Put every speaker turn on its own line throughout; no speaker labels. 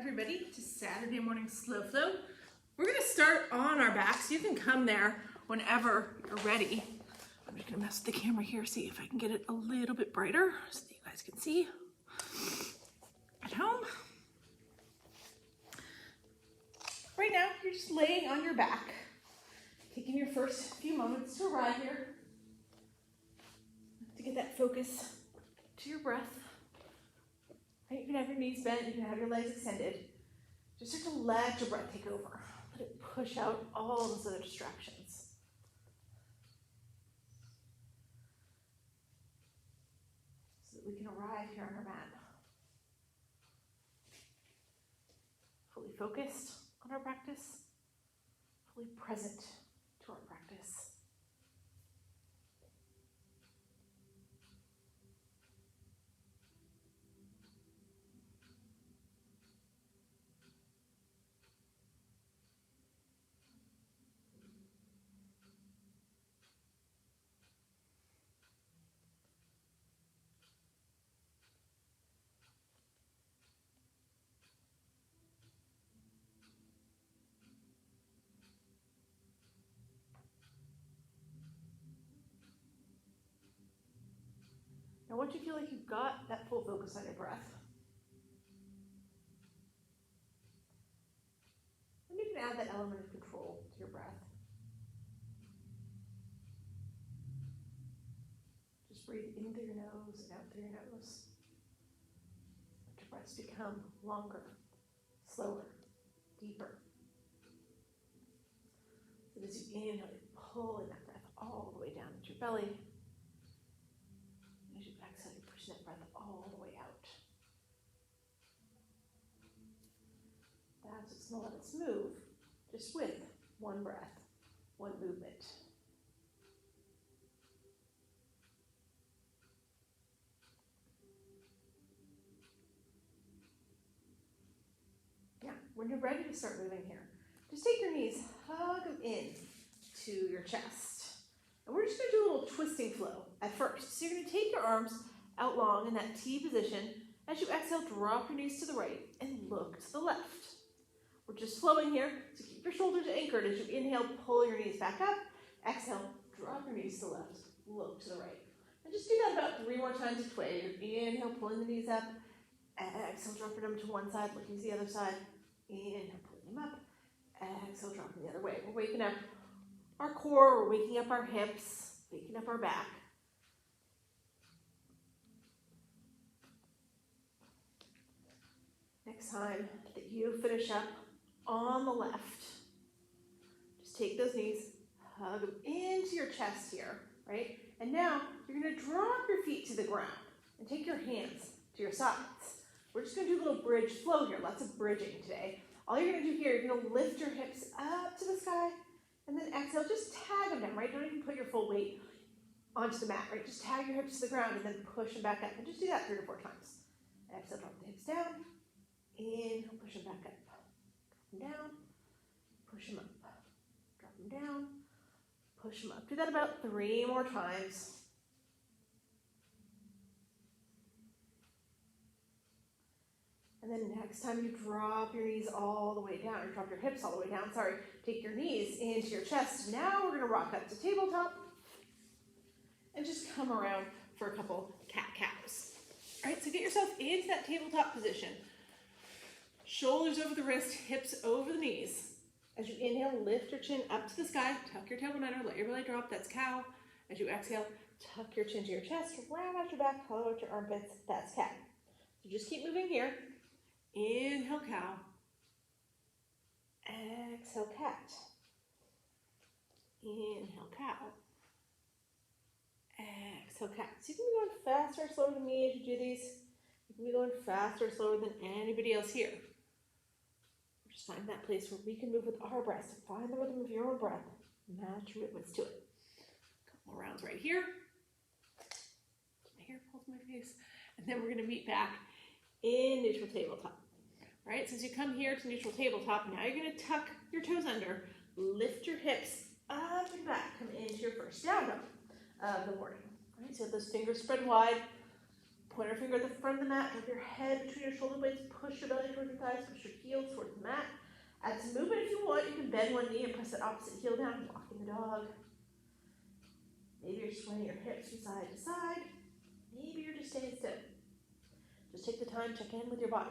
everybody to Saturday morning slow flow. We're gonna start on our backs. You can come there whenever you're ready. I'm just gonna mess with the camera here, see if I can get it a little bit brighter so that you guys can see at home. Right now, you're just laying on your back, taking your first few moments to arrive here, to get that focus to your breath. Right? You can have your knees bent, you can have your legs extended. Just start to let your breath take over. Let it push out all those other distractions. So that we can arrive here on our mat. Fully focused on our practice, fully present to our practice. Now, once you feel like you've got that full focus on your breath, then you can add that element of control to your breath. Just breathe in through your nose and out through your nose. Let your breaths become longer, slower, deeper. So as you inhale, you're pulling that breath all the way down into your belly. As you exhale, you're pushing that breath all the way out. That's just going to let us move, just with one breath, one movement. Now, when you're ready to start moving here, just take your knees, hug them in to your chest. And we're just going to do a little twisting flow at first. So you're going to take your arms out long in that T position. As you exhale, drop your knees to the right and look to the left. We're just flowing here, so keep your shoulders anchored. As you inhale, pull your knees back up. Exhale, drop your knees to the left, look to the right. And just do that about 3 more times each way. Inhale, pulling the knees up. Exhale, dropping them to one side, looking to the other side. Inhale, pulling them up. Exhale, dropping the other way. We're waking up our core, we're waking up our hips, waking up our back. Next time that you finish up on the left, just take those knees, hug them into your chest here, right? And now you're going to drop your feet to the ground and take your hands to your sides. We're just going to do a little bridge flow here, lots of bridging today. All you're going to do here, you're going to lift your hips up to the sky, and then exhale, just tag them down, right? Don't even put your full weight onto the mat, right? Just tag your hips to the ground and then push them back up. And just do that 3 to 4 times. Exhale, drop the hips down. Inhale, push them back up. Drop them down. Push them up. Drop them down. Push them up. Do that about 3 more times. And then next time you drop your knees all the way down, or drop your hips all the way down, take your knees into your chest. Now we're gonna rock up to tabletop and just come around for a couple cat-cows. All right, so get yourself into that tabletop position. Shoulders over the wrist, hips over the knees. As you inhale, lift your chin up to the sky, tuck your tailbone under, let your belly drop, that's cow. As you exhale, tuck your chin to your chest, round out your back, hollow out your armpits, that's cat. So just keep moving here. Inhale, cow. Exhale, cat. Inhale, cow. Exhale, cat. So you can be going faster or slower than me as you do these. You can be going faster or slower than anybody else here. Just find that place where we can move with our breath. So find the rhythm of your own breath. Match your movements to it. A couple more rounds right here. My hair pulls my face. And then we're going to meet back in neutral tabletop. All right, so as you come here to neutral tabletop, now you're going to tuck your toes under, lift your hips up and back, come into your first down dog of the morning. All right, so those fingers spread wide, Pointer finger at the front of the mat, drop your head between your shoulder blades, push your belly towards your thighs, push your heels towards the mat. Add some movement if you want. You can bend one knee and press that opposite heel down, walking the dog. Maybe you're swaying your hips from side to side. Maybe you're just staying still. Just take the time, check in with your body.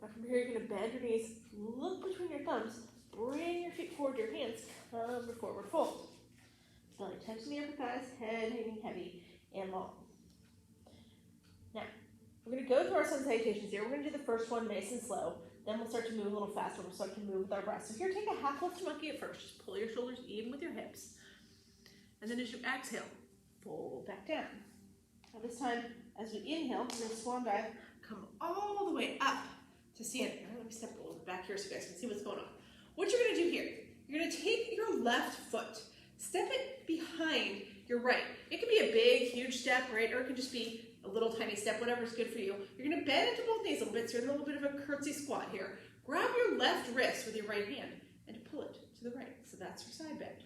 Now from here, you're going to bend your knees, look between your thumbs, bring your feet forward, your hands come to forward fold. Belly tension the upper thighs, head hanging heavy and long. Now, we're going to go through our sun salutations here. We're going to do the first one nice and slow. Then we'll start to move a little faster. We'll start to move with our breath. So here, take a half lift monkey at first. Just pull your shoulders even with your hips. And then as you exhale, fold back down. Now this time, as we inhale, we're going to swan dive, come all the way up to standing. All right, let me step a little bit back here so you guys can see what's going on. What you're going to do here, you're going to take your left foot, step it behind your right. It could be a big, huge step, right? Or it could just be a little tiny step, whatever's good for you. You're going to bend into both knees a little bit, so you're in a little bit of a curtsy squat here. Grab your left wrist with your right hand and pull it to the right. So that's your side bend,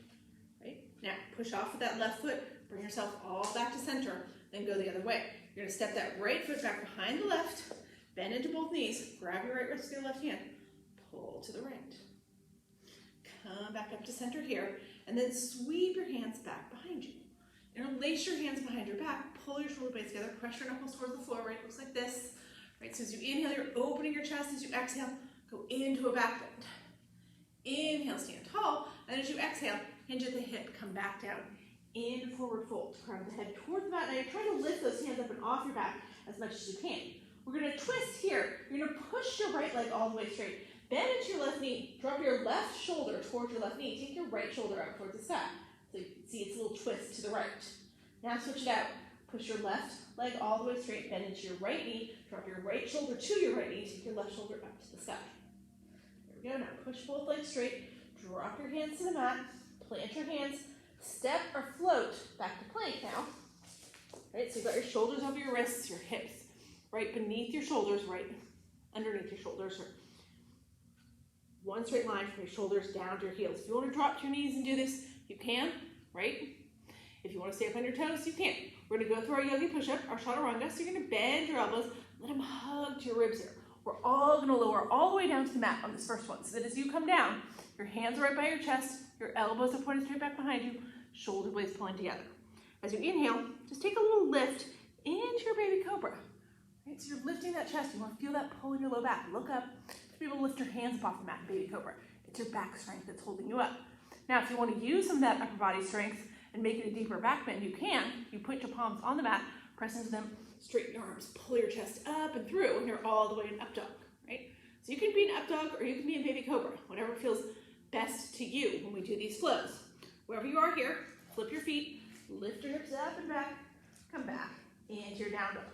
right? Now, push off with that left foot, bring yourself all back to center, then go the other way. You're going to step that right foot back behind the left, bend into both knees, grab your right wrist with your left hand, pull to the right. Come back up to center here, and then sweep your hands back behind you. Interlace your hands behind your back, pull your shoulder blades together, press your knuckles towards the floor, right? Looks like this. Right, so as you inhale, you're opening your chest. As you exhale, go into a back bend. Inhale, stand tall, and as you exhale, hinge at the hip, come back down. In forward fold, crown the head toward the mat. Now you're trying to lift those hands up and off your back as much as you can. We're going to twist here. You're going to push your right leg all the way straight. Bend into your left knee. Drop your left shoulder towards your left knee. Take your right shoulder up towards the sky. So you can see it's a little twist to the right. Now switch it out. Push your left leg all the way straight. Bend into your right knee. Drop your right shoulder to your right knee. Take your left shoulder up to the sky. There we go. Now push both legs straight. Drop your hands to the mat. Plant your hands. Step or float back to plank now. Right, so you've got your shoulders over your wrists, your hips right beneath your shoulders, right underneath your shoulders. One straight line from your shoulders down to your heels. If you want to drop to your knees and do this, you can, right? If you want to stay up on your toes, you can. We're going to go through our yogi push-up, our chaturanga. So you're going to bend your elbows, let them hug to your ribs here. We're all going to lower all the way down to the mat on this first one. So that as you come down, your hands are right by your chest, your elbows are pointed straight back behind you, shoulder blades pulling together. As you inhale, just take a little lift into your baby cobra. Right? So you're lifting that chest. You want to feel that pull in your low back. Look up to be able to lift your hands up off the mat in baby cobra. It's your back strength that's holding you up. Now, if you want to use some of that upper body strength and make it a deeper back bend, you can. You put your palms on the mat, press into them, straighten your arms, pull your chest up and through, and you're all the way in up dog, right? So you can be an up dog or you can be in baby cobra, whatever feels best to you when we do these flows. Wherever you are here, flip your feet, lift your hips up and back, come back into your down dog.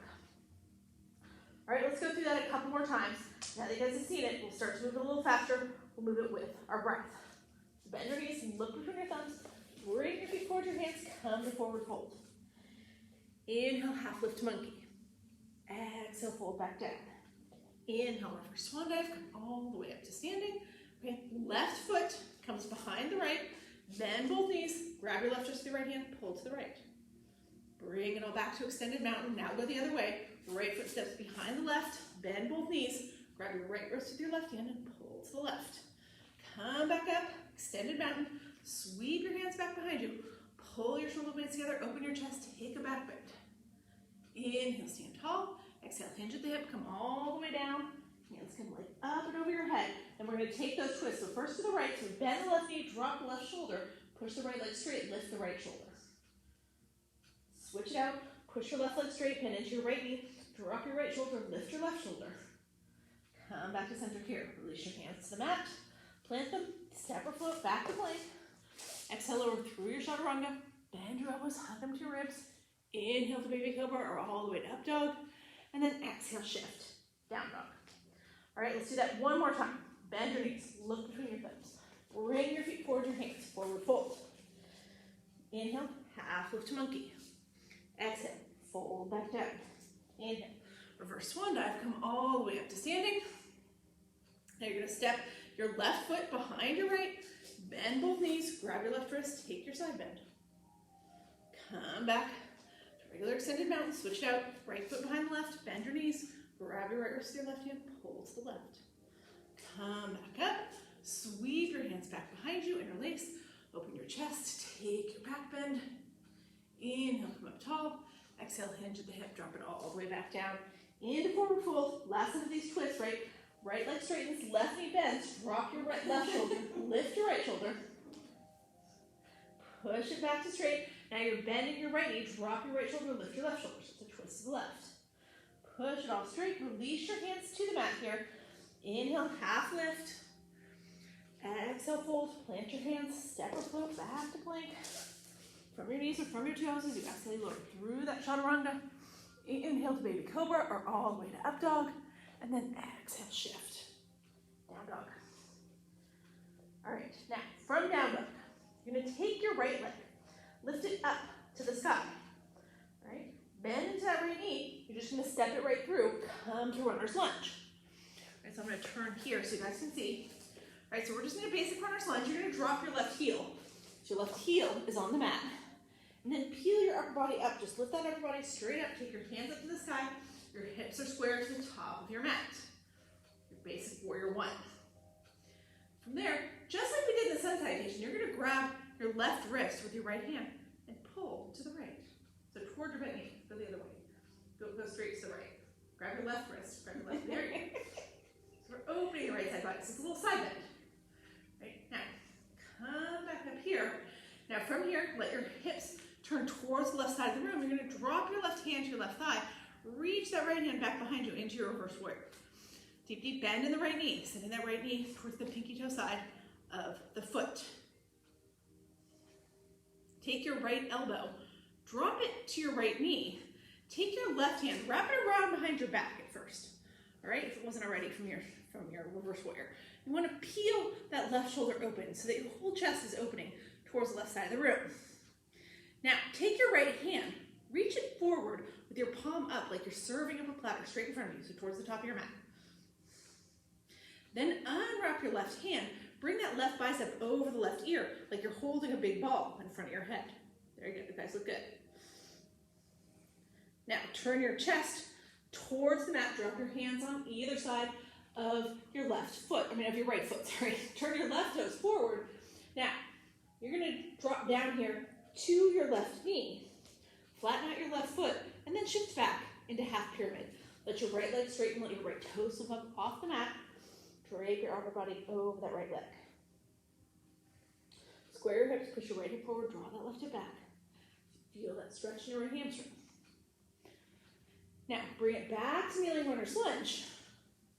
All right, let's go through that a couple more times. Now that you guys have seen it, we'll start to move it a little faster. We'll move it with our breath. So bend your knees, look between your thumbs, bring your feet forward, your hands, come to forward fold. Inhale, half lift monkey. Exhale, fold back down. Inhale, reverse swan dive, come all the way up to standing. Okay, left foot comes behind the right, bend both knees, grab your left wrist with your right hand, pull to the right. Bring it all back to extended mountain, now go the other way. Right foot steps behind the left, bend both knees, grab your right wrist with your left hand and pull to the left. Come back up, extended mountain, sweep your hands back behind you, pull your shoulder blades together, open your chest, take a back bend. Inhale, stand tall, exhale, hinge at the hip, come all the way down, hands come like up and over your head, and we're going to take those twists. So first to the right, so bend the left knee, drop the left shoulder, push the right leg straight, lift the right shoulder. Switch it out, push your left leg straight, pin into your right knee, drop your right shoulder, lift your left shoulder. Come back to center here, release your hands to the mat, plant them, step or float back to plank. Exhale over through your chaturanga, bend your elbows, hug them to your ribs. Inhale to baby cobra or all the way to up dog, and then exhale, shift, down dog. All right, let's do that one more time. Bend your knees, look between your thumbs. Bring your feet forward, your hands, forward fold. Inhale, half lift to monkey. Exhale, fold back down. Inhale, reverse swan dive, come all the way up to standing. Now you're gonna step your left foot behind your right, bend both knees, grab your left wrist, take your side bend. Come back, Regular extended mountain, switch it out. Right foot behind the left, bend your knees, grab your right wrist with your left hand, pull to the left. Come back up, sweep your hands back behind you, interlace, open your chest, take your back bend. Inhale, come up tall. Exhale, hinge at the hip, drop it all the way back down. Into forward fold. Last of these twists, right? Right leg straightens, left knee bends. Drop your left shoulder, lift your right shoulder. Push it back to straight. Now you're bending your right knee, drop your right shoulder, lift your left shoulder. So it's a twist to the left. Push it all straight, release your hands to the mat here. Inhale, half lift. Exhale, fold, plant your hands, step or float back to plank. From your knees or from your toes as you exhale, lower through that chaturanga. Inhale to baby cobra or all the way to up dog. And then exhale, shift. Down dog. All right, now from down dog, you're gonna take your right leg, lift it up to the sky. All right, bend into that right knee. You're just gonna step it right through, come to runner's lunge. All right, so I'm gonna turn here so you guys can see. All right, so we're just gonna basic runner's lunge. You're gonna drop your left heel. So your left heel is on the mat. And then peel your upper body up. Just lift that upper body straight up. Take your hands up to the sky. Your hips are square to the top of your mat. Your basic warrior one. From there, just like we did in the sun salutation, you're going to grab your left wrist with your right hand and pull to the right. So toward your bent knee. Go the other way. Go straight to the right. Grab your left wrist. Grab your left. There you go. So we're opening the right side body. So it's a little side bend. Right now, come back up here. Now from here, let your hips turn towards the left side of the room. You're going to drop your left hand to your left thigh. Reach that right hand back behind you into your reverse warrior. Deep, deep bend in the right knee. Sending that right knee towards the pinky toe side of the foot. Take your right elbow. Drop it to your right knee. Take your left hand. Wrap it around behind your back at first. All right, if it wasn't already from your reverse warrior. You want to peel that left shoulder open so that your whole chest is opening towards the left side of the room. Now, take your right hand, reach it forward with your palm up like you're serving up a platter straight in front of you, so towards the top of your mat. Then unwrap your left hand, bring that left bicep over the left ear like you're holding a big ball in front of your head. There you go, you guys look good. Now, turn your chest towards the mat, drop your hands on either side of your left foot, of your right foot, sorry. Turn your left toes forward. Now, you're gonna drop down here to your left knee, flatten out your left foot, and then shift back into half pyramid. Let your right leg straighten, let your right toes slip up off the mat. Drape your upper body over that right leg. Square your hips, push your right hip forward, draw that left hip back. Feel that stretch in your right hamstring. Now, bring it back to kneeling runner's lunge.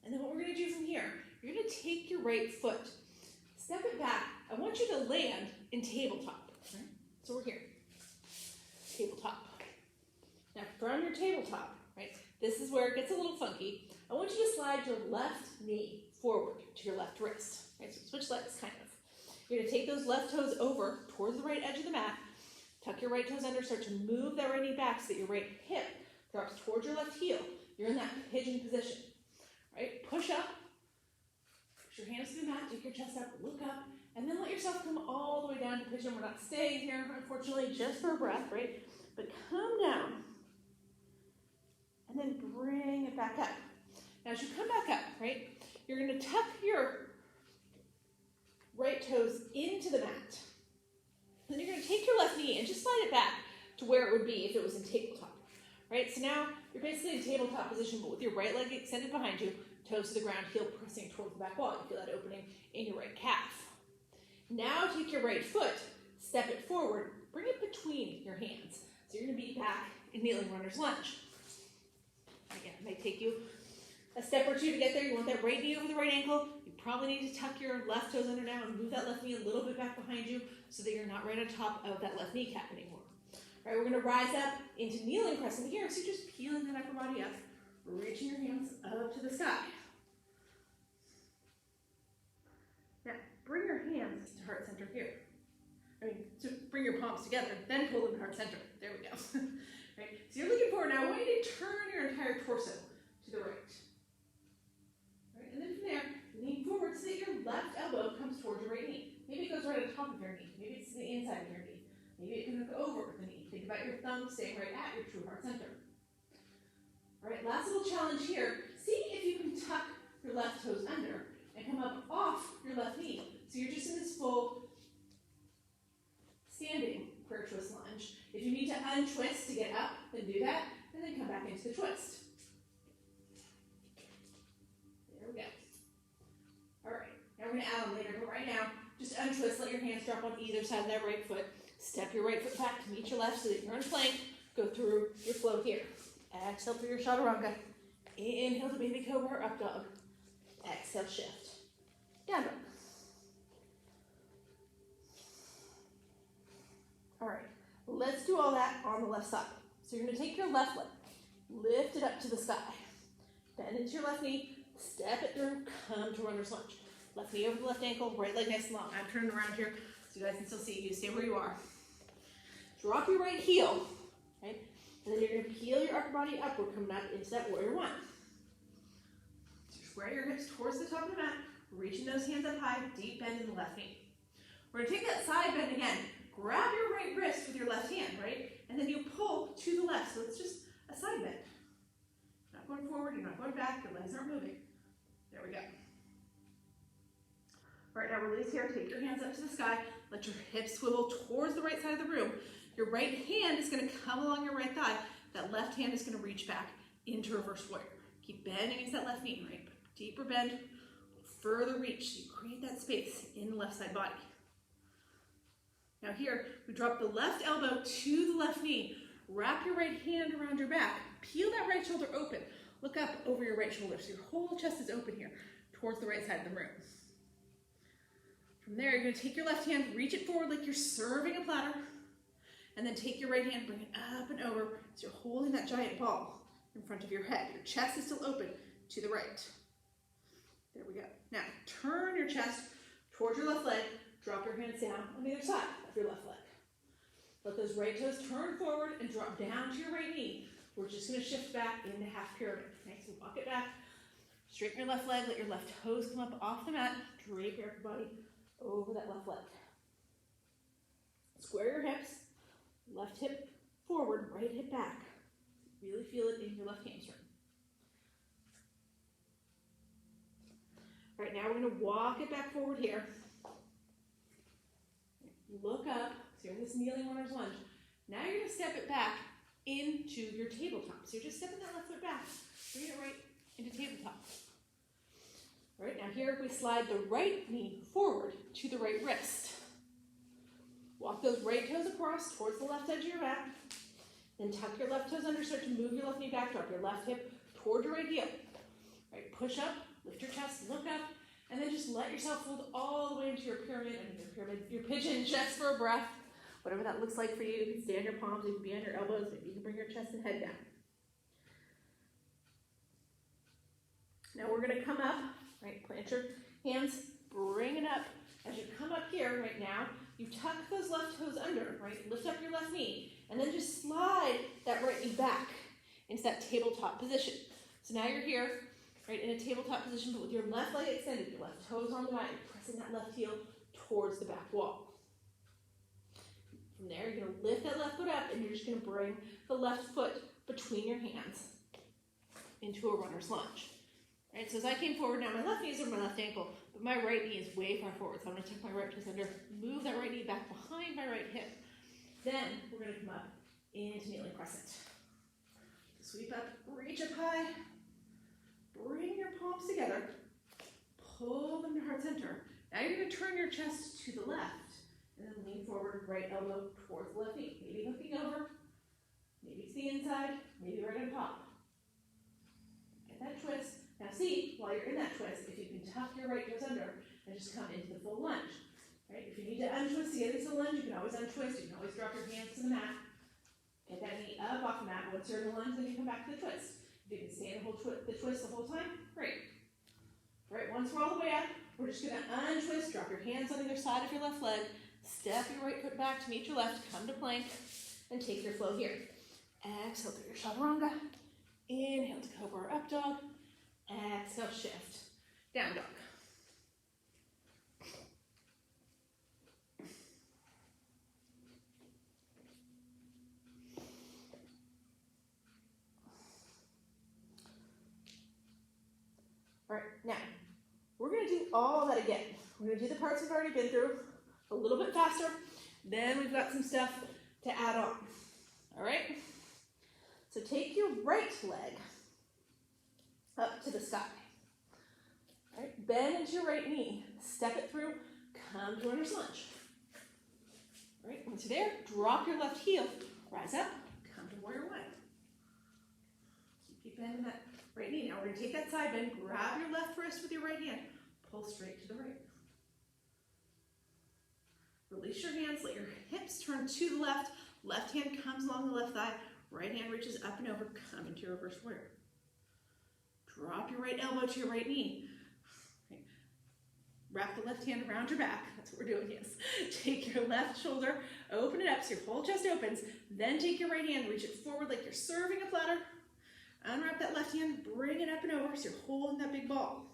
And then what we're gonna do from here, you're gonna take your right foot, step it back. I want you to land in tabletop. Right? So we're here, tabletop. Now from your tabletop, right, this is where it gets a little funky. I want you to slide your left knee forward to your left wrist. Right, so switch legs, kind of. You're gonna take those left toes over towards the right edge of the mat, tuck your right toes under, start to move that right knee back so that your right hip drops towards your left heel. You're in that pigeon position, right? Push up, push your hands to the mat, take your chest up, look up, and then let yourself come all the way down to pigeon. We're not staying here, unfortunately, just for a breath, right? But come down, and then bring it back up. Now, as you come back up, right, you're gonna tuck your right toes into the mat. Then you're gonna take your left knee and just slide it back to where it would be if it was in tabletop, right? So now you're basically in tabletop position, but with your right leg extended behind you, toes to the ground, heel pressing towards the back wall. You feel that opening in your right calf. Now take your right foot, step it forward, bring it between your hands. So you're gonna be back in kneeling runner's lunge. Again, it might take you a step or two to get there. You want that right knee over the right ankle. You probably need to tuck your left toes under now and move that left knee a little bit back behind you so that you're not right on top of that left kneecap anymore. All right, we're gonna rise up into kneeling crescent here. So you're just peeling that upper body up, reaching your hands up to the sky. Now, bring your hands to heart center here. So bring your palms together, then pull them to heart center. There we go. Right? So you're looking forward now. I want you to turn your entire torso to the right. Right? And then from there, lean forward so that your left elbow comes towards your right knee. Maybe it goes right on top of your knee. Maybe it's the inside of your knee. Maybe it can hook over the knee. Think about your thumb staying right at your true heart center. All right, last little challenge here. See if you can tuck your left toes under and come up off your left knee. So you're just in this full standing prayer twist lunge. If you need to untwist to get up, then do that, and then come back into the twist. There we go. All right, now we're going to add on later, but right now, just untwist, let your hands drop on either side of that right foot. Step your right foot back to meet your left so that you're in plank. Go through your flow here. Exhale for your chaturanga. Inhale to baby cobra or up dog. Exhale, shift. Down dog. All right, let's do all that on the left side. So you're going to take your left leg, lift it up to the sky. Bend into your left knee, step it through, come to runner's lunge. Left knee over the left ankle, right leg nice and long. I'm turning around here so you guys can still see you. Stay where you are. Drop your right heel, right? And then you're going to peel your upper body upward, coming up into that warrior one. So square your hips towards the top of the mat, reaching those hands up high, deep bend in the left knee. We're going to take that side bend again. Grab your right wrist with your left hand, right? And then you pull to the left. So it's just a side bend. You're not going forward, you're not going back, your legs aren't moving. There we go. All right, now release here. Take your hands up to the sky. Let your hips swivel towards the right side of the room. Your right hand is going to come along your right thigh. That left hand is going to reach back into reverse warrior. Keep bending into that left knee, right? Deeper bend, further reach. So you create that space in the left side body. Now here, we drop the left elbow to the left knee. Wrap your right hand around your back. Peel that right shoulder open. Look up over your right shoulder so your whole chest is open here towards the right side of the room. From there, you're going to take your left hand, reach it forward like you're serving a platter, and then take your right hand, bring it up and over so you're holding that giant ball in front of your head. Your chest is still open to the right. There we go. Now, turn your chest towards your left leg. Drop your hands down on the other side of your left leg. Let those right toes turn forward and drop down to your right knee. We're just going to shift back into half pyramid. Okay, so walk it back. Straighten your left leg. Let your left toes come up off the mat. Drape your upper body over that left leg. Square your hips. Left hip forward, right hip back. Really feel it in your left hamstring. All right, now we're going to walk it back forward here. Look up, so you're in this kneeling runner's lunge. Now you're going to step it back into your tabletop. So you're just stepping that left foot back, bring it right into tabletop. All right, now here we slide the right knee forward to the right wrist. Walk those right toes across towards the left edge of your mat. Then tuck your left toes under, start to move your left knee back, drop your left hip toward your right heel. All right, push up, lift your chest, look up, and then just let yourself fold all the way into your pyramid, your pigeon, just for a breath. Whatever that looks like for you. You can stay on your palms, you can be on your elbows, maybe you can bring your chest and head down. Now we're going to come up, right? Plant your hands, bring it up. As you come up here right now, you tuck those left toes under, right? Lift up your left knee, and then just slide that right knee back into that tabletop position. So now you're here, right, in a tabletop position, but with your left leg extended, your left toes on the mat, you're pressing that left heel towards the back wall. From there, you're going to lift that left foot up, and you're just going to bring the left foot between your hands into a runner's lunge. Right, so as I came forward, now my left knee is over my left ankle, but my right knee is way far forward, so I'm going to tuck my right toes under, move that right knee back behind my right hip. Then we're going to come up into kneeling crescent. Sweep up, reach up high, bring your palms together, pull them to heart center. Now you're going to turn your chest to the left, and then lean forward, right elbow towards the left knee. Maybe hooking over, maybe to the inside, maybe right on top. Get that twist. Now see, while you're in that twist, if you can tuck your right toes under and just come into the full lunge. Right? If you need to untwist to get into the lunge, you can always untwist. You can always drop your hands to the mat. Get that knee up off the mat. Once you're in the lunge, then you come back to the twist. If you can stay in the twist the whole time, great. All right, once we're all the way up, we're just going to untwist. Drop your hands on either side of your left leg. Step your right foot back to meet your left. Come to plank and take your flow here. Exhale through your chaturanga. Inhale to cobra or up dog. Exhale, shift. Down dog. all that again. We're gonna do the parts we've already been through a little bit faster. Then we've got some stuff to add on. All right? So take your right leg up to the sky. All right, bend into your right knee. Step it through, come to runner's lunge. All right, once you're there, drop your left heel, rise up, come to warrior one. Keep bending that right knee. Now we're gonna take that side bend, grab your left wrist with your right hand, pull straight to the right. Release your hands, let your hips turn to the left. Left hand comes along the left thigh, right hand reaches up and over, come into your reverse warrior. Drop your right elbow to your right knee. Right. Wrap the left hand around your back. That's what we're doing, yes. Take your left shoulder, open it up so your whole chest opens. Then take your right hand, reach it forward like you're serving a platter. Unwrap that left hand, bring it up and over so you're holding that big ball.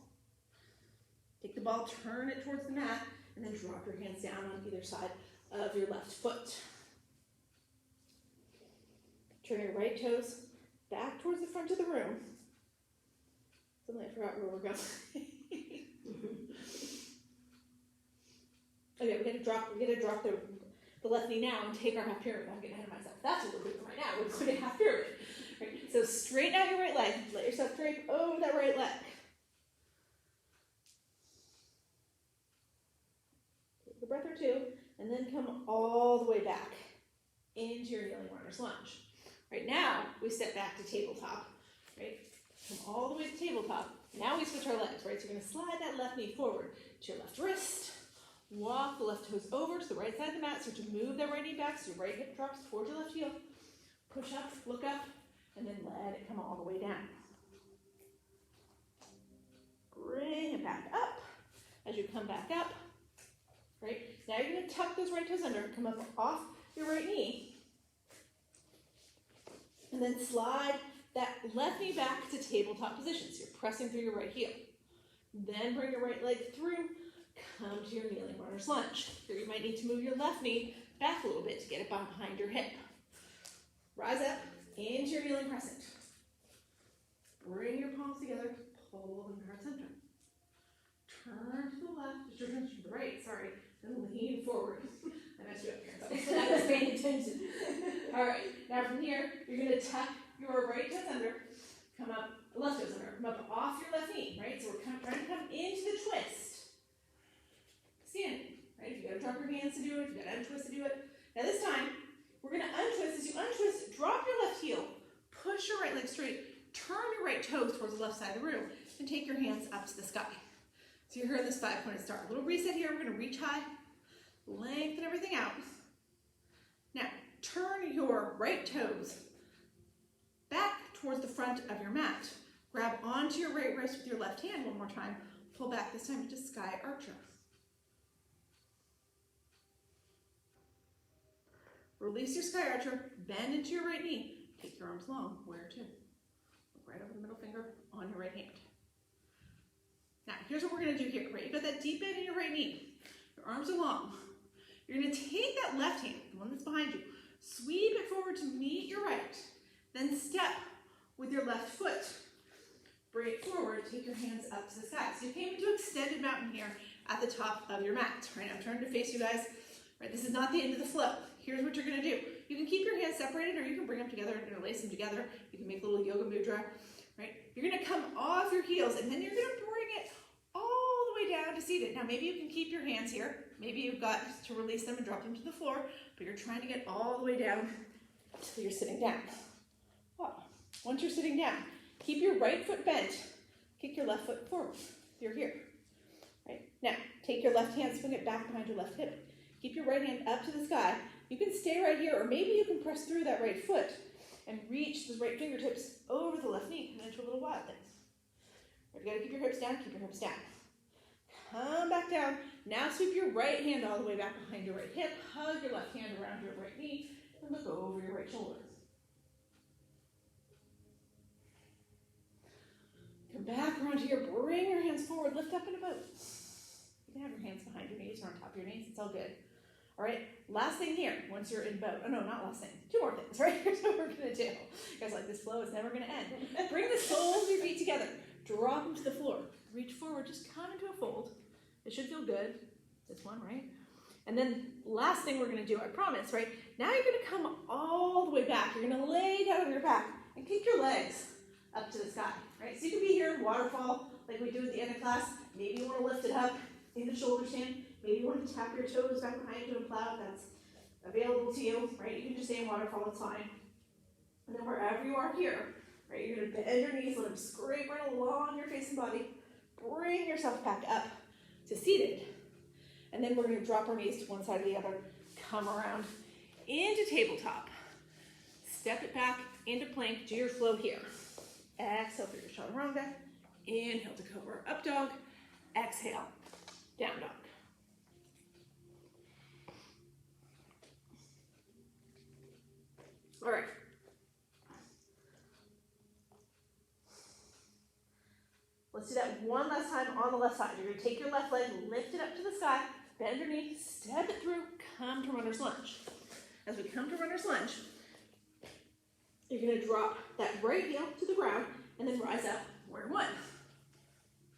Take the ball, turn it towards the mat, and then drop your hands down on either side of your left foot. Turn your right toes back towards the front of the room. Suddenly I forgot where we're going. Okay, we're gonna drop the left knee now and take our half pyramid. I'm getting ahead of myself. That's what we're doing right now. We're doing a half pyramid. Right, so straighten out your right leg. Let yourself drape over that right leg. Take a breath or two, and then come all the way back into your kneeling runner's lunge. Right now, we step back to tabletop. Right, come all the way to tabletop. Now we switch our legs. Right, so you're going to slide that left knee forward to your left wrist. Walk the left toes over to the right side of the mat. Start to move that right knee back so your right hip drops towards your left heel. Push up, look up, and then let it come all the way down. Bring it back up. As you come back up, right, now you're going to tuck those right toes under, come up off your right knee, and then slide that left knee back to tabletop position. So you're pressing through your right heel. Then bring your right leg through, come to your kneeling runner's lunge. Here you might need to move your left knee back a little bit to get it behind your hip. Rise up into your kneeling crescent. Bring your palms together, pull them to heart center. Turn to the left, turn to the right, sorry, then lean forward. I messed you up here. I was paying attention. All right, now from here, you're going to tuck your right toes under, come up, left toes under, come up off your left knee, right? So we're trying to come into the twist. Standing, right? You got to drop your hands to do it, you got to untwist to do it. Now this time, we're going to untwist. As you untwist, drop your left heel, push your right leg straight, turn your right toes towards the left side of the room, and take your hands up to the sky. So you're here in this 5-pointed star. A little reset here. We're going to reach high, lengthen everything out. Now, turn your right toes back towards the front of your mat. Grab onto your right wrist with your left hand one more time. Pull back, this time to sky archer. Release your sky archer, bend into your right knee. Take your arms long, where to? Look right over the middle finger on your right hand. Now, here's what we're going to do here, right? You've got that deep bend in your right knee. Your arms are long. You're going to take that left hand, the one that's behind you, sweep it forward to meet your right. Then step with your left foot. Bring it forward, take your hands up to the sky. So you came into extended mountain here at the top of your mat, right? I'm turning to face you guys. Right, this is not the end of the flow. Here's what you're going to do. You can keep your hands separated, or you can bring them together and interlace them together. You can make a little yoga mudra. Right? You're going to come off your heels, and then you're going to bring it all the way down to seated. Now, maybe you can keep your hands here. Maybe you've got to release them and drop them to the floor, but you're trying to get all the way down until you're sitting down. Well, once you're sitting down, keep your right foot bent. Kick your left foot forward. You're here. Right? Now, take your left hand, swing it back behind your left hip. Keep your right hand up to the sky. You can stay right here, or maybe you can press through that right foot and reach those right fingertips over the left knee and into a little wild thing. You gotta keep your hips down, keep your hips down. Come back down. Now sweep your right hand all the way back behind your right hip. Hug your left hand around your right knee and look over your right shoulder. Come back around here, bring your hands forward, lift up in a boat. You can have your hands behind your knees or on top of your knees, it's all good. All right, last thing here, once you're in boat. Oh no, not last thing. 2 more things, right? Here's what we're gonna do. You guys like, this flow is never gonna end. Bring the soles of your feet together. Drop them to the floor. Reach forward, just come into a fold. It should feel good, this one, right? And then last thing we're gonna do, I promise, right? Now you're gonna come all the way back. You're gonna lay down on your back and kick your legs up to the sky, right? So you can be here in waterfall, like we do at the end of class. Maybe you wanna lift it up in the shoulder stand. Maybe you wanna tap your toes back behind you and plow if that's available to you, right? You can just stay in waterfall, it's fine. And then wherever you are here, right, you're gonna bend your knees, let them scrape right along your face and body. Bring yourself back up to seated. And then we're gonna drop our knees to one side or the other, come around into tabletop. Step it back into plank, do your flow here. Exhale through your chaturanga. Inhale to cobra, up dog. Exhale, down dog. All right. Let's do that one last time on the left side. You're gonna take your left leg, lift it up to the sky, bend your knee, step it through, come to runner's lunge. As we come to runner's lunge, you're gonna drop that right heel to the ground and then rise up, warrior one.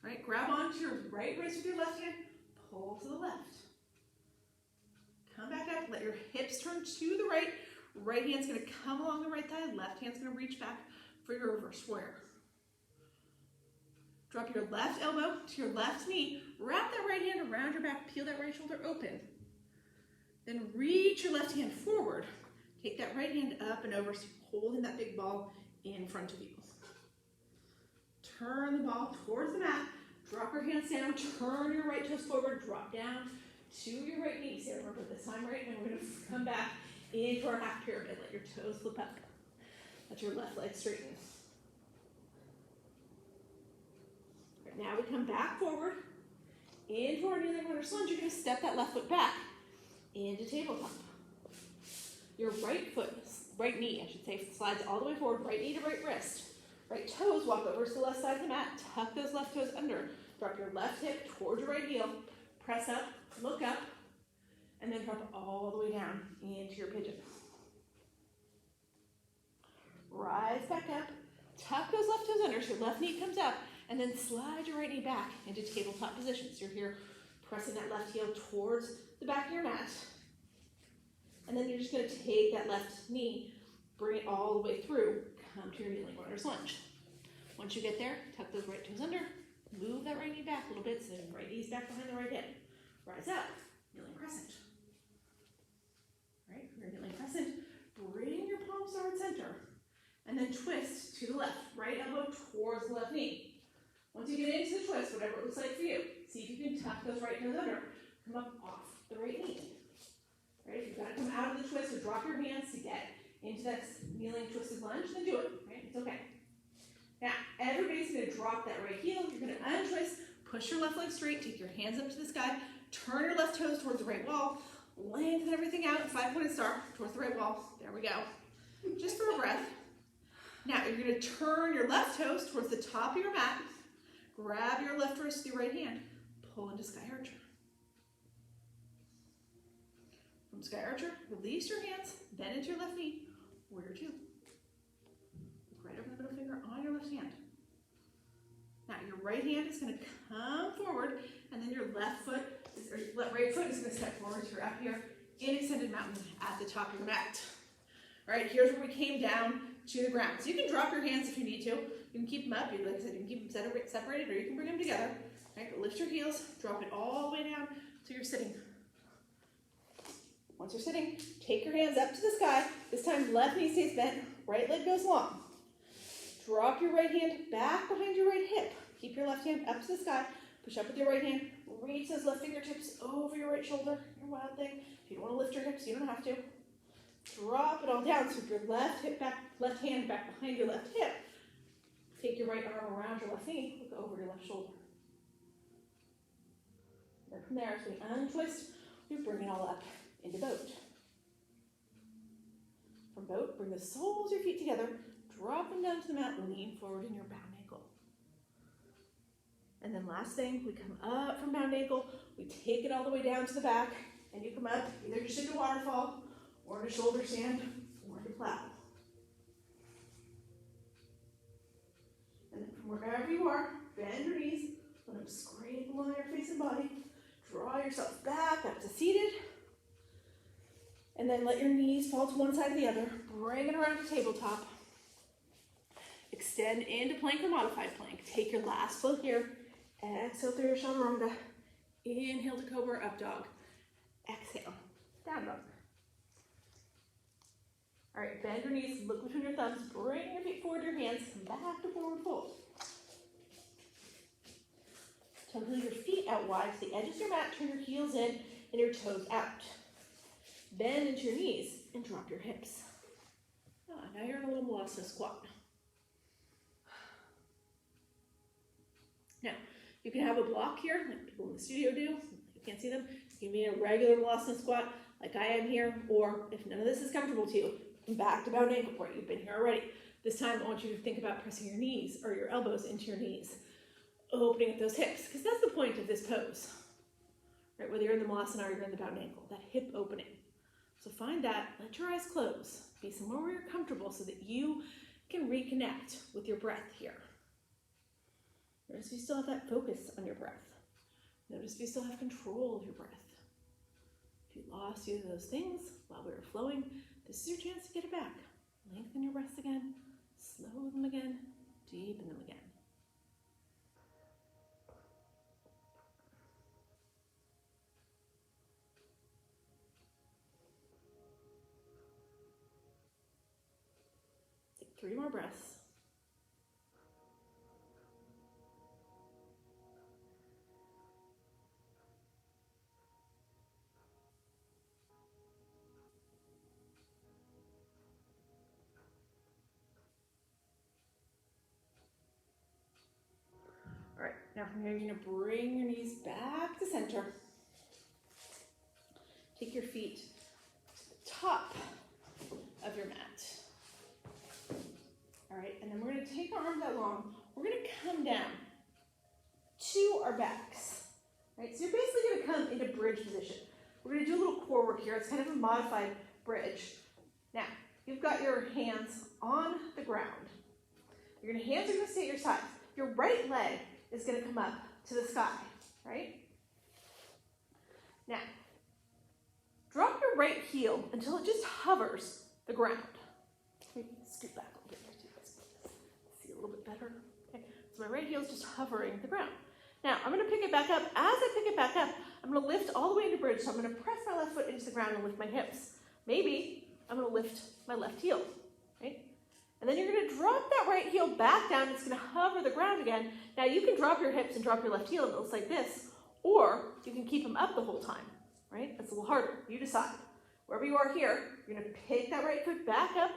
All right, grab onto your right wrist with your left hand, pull to the left. Come back up, let your hips turn to the right. Right hand's gonna come along the right thigh, left hand's gonna reach back for your reverse warrior. Drop your left elbow to your left knee, wrap that right hand around your back, peel that right shoulder open. Then reach your left hand forward. Take that right hand up and over, so you're holding that big ball in front of you. Turn the ball towards the mat, drop your hands down, turn your right toes forward, drop down to your right knee. So remember this time, right, and we're gonna come back into our half pyramid. Let your toes flip up. Let your left leg straighten. Right, now we come back forward into our kneeling runner's lunge. You're gonna step that left foot back into tabletop. Your right knee, I should say, slides all the way forward, right knee to right wrist. Right toes walk over to the left side of the mat, tuck those left toes under. Drop your left hip towards your right heel, press up, look up, and then drop all the way down into your pigeon. Rise back up, tuck those left toes under so your left knee comes up, and then slide your right knee back into tabletop position. So you're here pressing that left heel towards the back of your mat. And then you're just gonna take that left knee, bring it all the way through, come to your kneeling runner's lunge. Once you get there, tuck those right toes under, move that right knee back a little bit, so your right knee's back behind the right hip. Rise up, kneeling crescent. All right, for your kneeling crescent, bring your palms to heart center, and then twist to the left, right elbow towards the left knee. Once you get into the twist, whatever it looks like for you, see if you can tuck those right toes under, come up off the right knee. Right, if you've got to come out of the twist or drop your hands to get into that kneeling twisted lunge, then do it, right? It's okay. Now, everybody's going to drop that right heel. You're going to untwist, push your left leg straight, take your hands up to the sky, turn your left toes towards the right wall, lengthen everything out, 5-pointed star towards the right wall. There we go. Just for a breath. Now, you're going to turn your left toes towards the top of your mat, grab your left wrist with your right hand, pull into Sky Archer. From Sky Archer, release your hands, bend into your left knee, warrior two. Look right over the middle finger on your left hand. Now your right hand is going to come forward, and then your right foot is going to step forward. So you're up here in extended mountain at the top of your mat. All right, here's where we came down to the ground. So you can drop your hands if you need to. You can keep them up. Like I said, you can keep them separated, or you can bring them together. All right, lift your heels, drop it all the way down so you're sitting. Once you're sitting, take your hands up to the sky. This time, left knee stays bent, right leg goes long. Drop your right hand back behind your right hip. Keep your left hand up to the sky. Push up with your right hand. Reach those left fingertips over your right shoulder. Your wild thing. If you don't want to lift your hips, you don't have to. Drop it all down. So your left hand back behind your left hip. Take your right arm around your left knee. Look over your left shoulder. Then from there, as we untwist, we bring it all up into boat. From boat, bring the soles of your feet together, drop them down to the mat, lean forward in your bound ankle. And then last thing, we come up from bound ankle, we take it all the way down to the back, and you come up either just into waterfall, or into shoulder stand, or into plow. And then from wherever you are, bend your knees, let them scrape along your face and body, Draw yourself back up to seated. And then let your knees fall to one side or the other. Bring it around to tabletop. Extend into plank or modified plank. Take your last float here. Exhale through your chaturanga. Inhale to cobra, up dog. Exhale, down dog. All right, bend your knees, look between your thumbs, bring your feet forward, your hands, come back to forward fold. Toe your feet out wide to the edges of your mat, turn your heels in and your toes out. Bend into your knees and drop your hips. Now you're in a little Vinyasa squat. Now, you can have a block here, like people in the studio do. You can't see them. You can be in a regular Vinyasa squat, like I am here, or if none of this is comfortable to you, back to bound ankle point. You've been here already. This time, I want you to think about pressing your knees or your elbows into your knees, opening up those hips, because that's the point of this pose, right? Whether you're in the Vinyasa or you're in the bound ankle, that hip opening. So find that, let your eyes close, be somewhere where you're comfortable so that you can reconnect with your breath here. Notice if you still have that focus on your breath. Notice if you still have control of your breath. If you lost either of those things while we were flowing, this is your chance to get it back. Lengthen your breaths again, slow them again, deepen them again. Take 3 more breaths. All right, now from here, you're gonna bring your knees back to center. Take your feet to the top of your mat. All right, and then we're gonna take our arms out long. We're gonna come down to our backs, right? So you're basically gonna come into bridge position. We're gonna do a little core work here. It's kind of a modified bridge. Now, you've got your hands on the ground. Hands are gonna stay at your sides. Your right leg is going to come up to the sky, right? Now, drop your right heel until it just hovers the ground. Let me scoot back a little bit here so you guys can see a little bit better. Okay, so my right heel is just hovering the ground. Now, I'm going to pick it back up. As I pick it back up, I'm going to lift all the way into bridge. So I'm going to press my left foot into the ground and lift my hips. Maybe I'm going to lift my left heel, right? And then you're going to drop that right heel back down. It's going to hover the ground again. Now you can drop your hips and drop your left heel and it looks like this, or you can keep them up the whole time, right? That's a little harder. You decide. Wherever you are here, you're going to pick that right foot back up,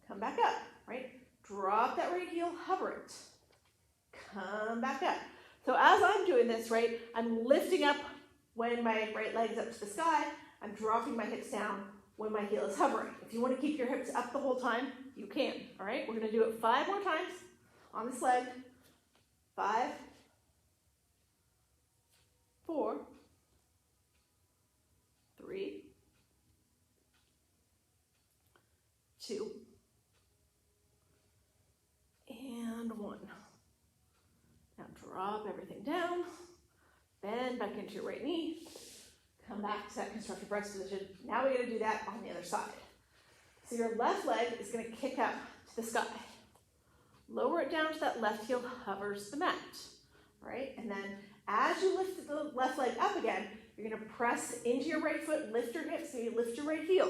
come back up, right? Drop that right heel, hover it. Come back up. So as I'm doing this, right, I'm lifting up when my right leg is up to the sky. I'm dropping my hips down when my heel is hovering. If you want to keep your hips up the whole time, you can, all right? We're going to do it 5 more times on this leg. 5, 4, 3, 2, and 1. Now drop everything down, bend back into your right knee, come back to that constructive rest position. Now we're going to do that on the other side. So your left leg is going to kick up to the sky. Lower it down to that left heel hovers the mat, right? And then as you lift the left leg up again, you're going to press into your right foot, lift your hips, maybe lift your right heel.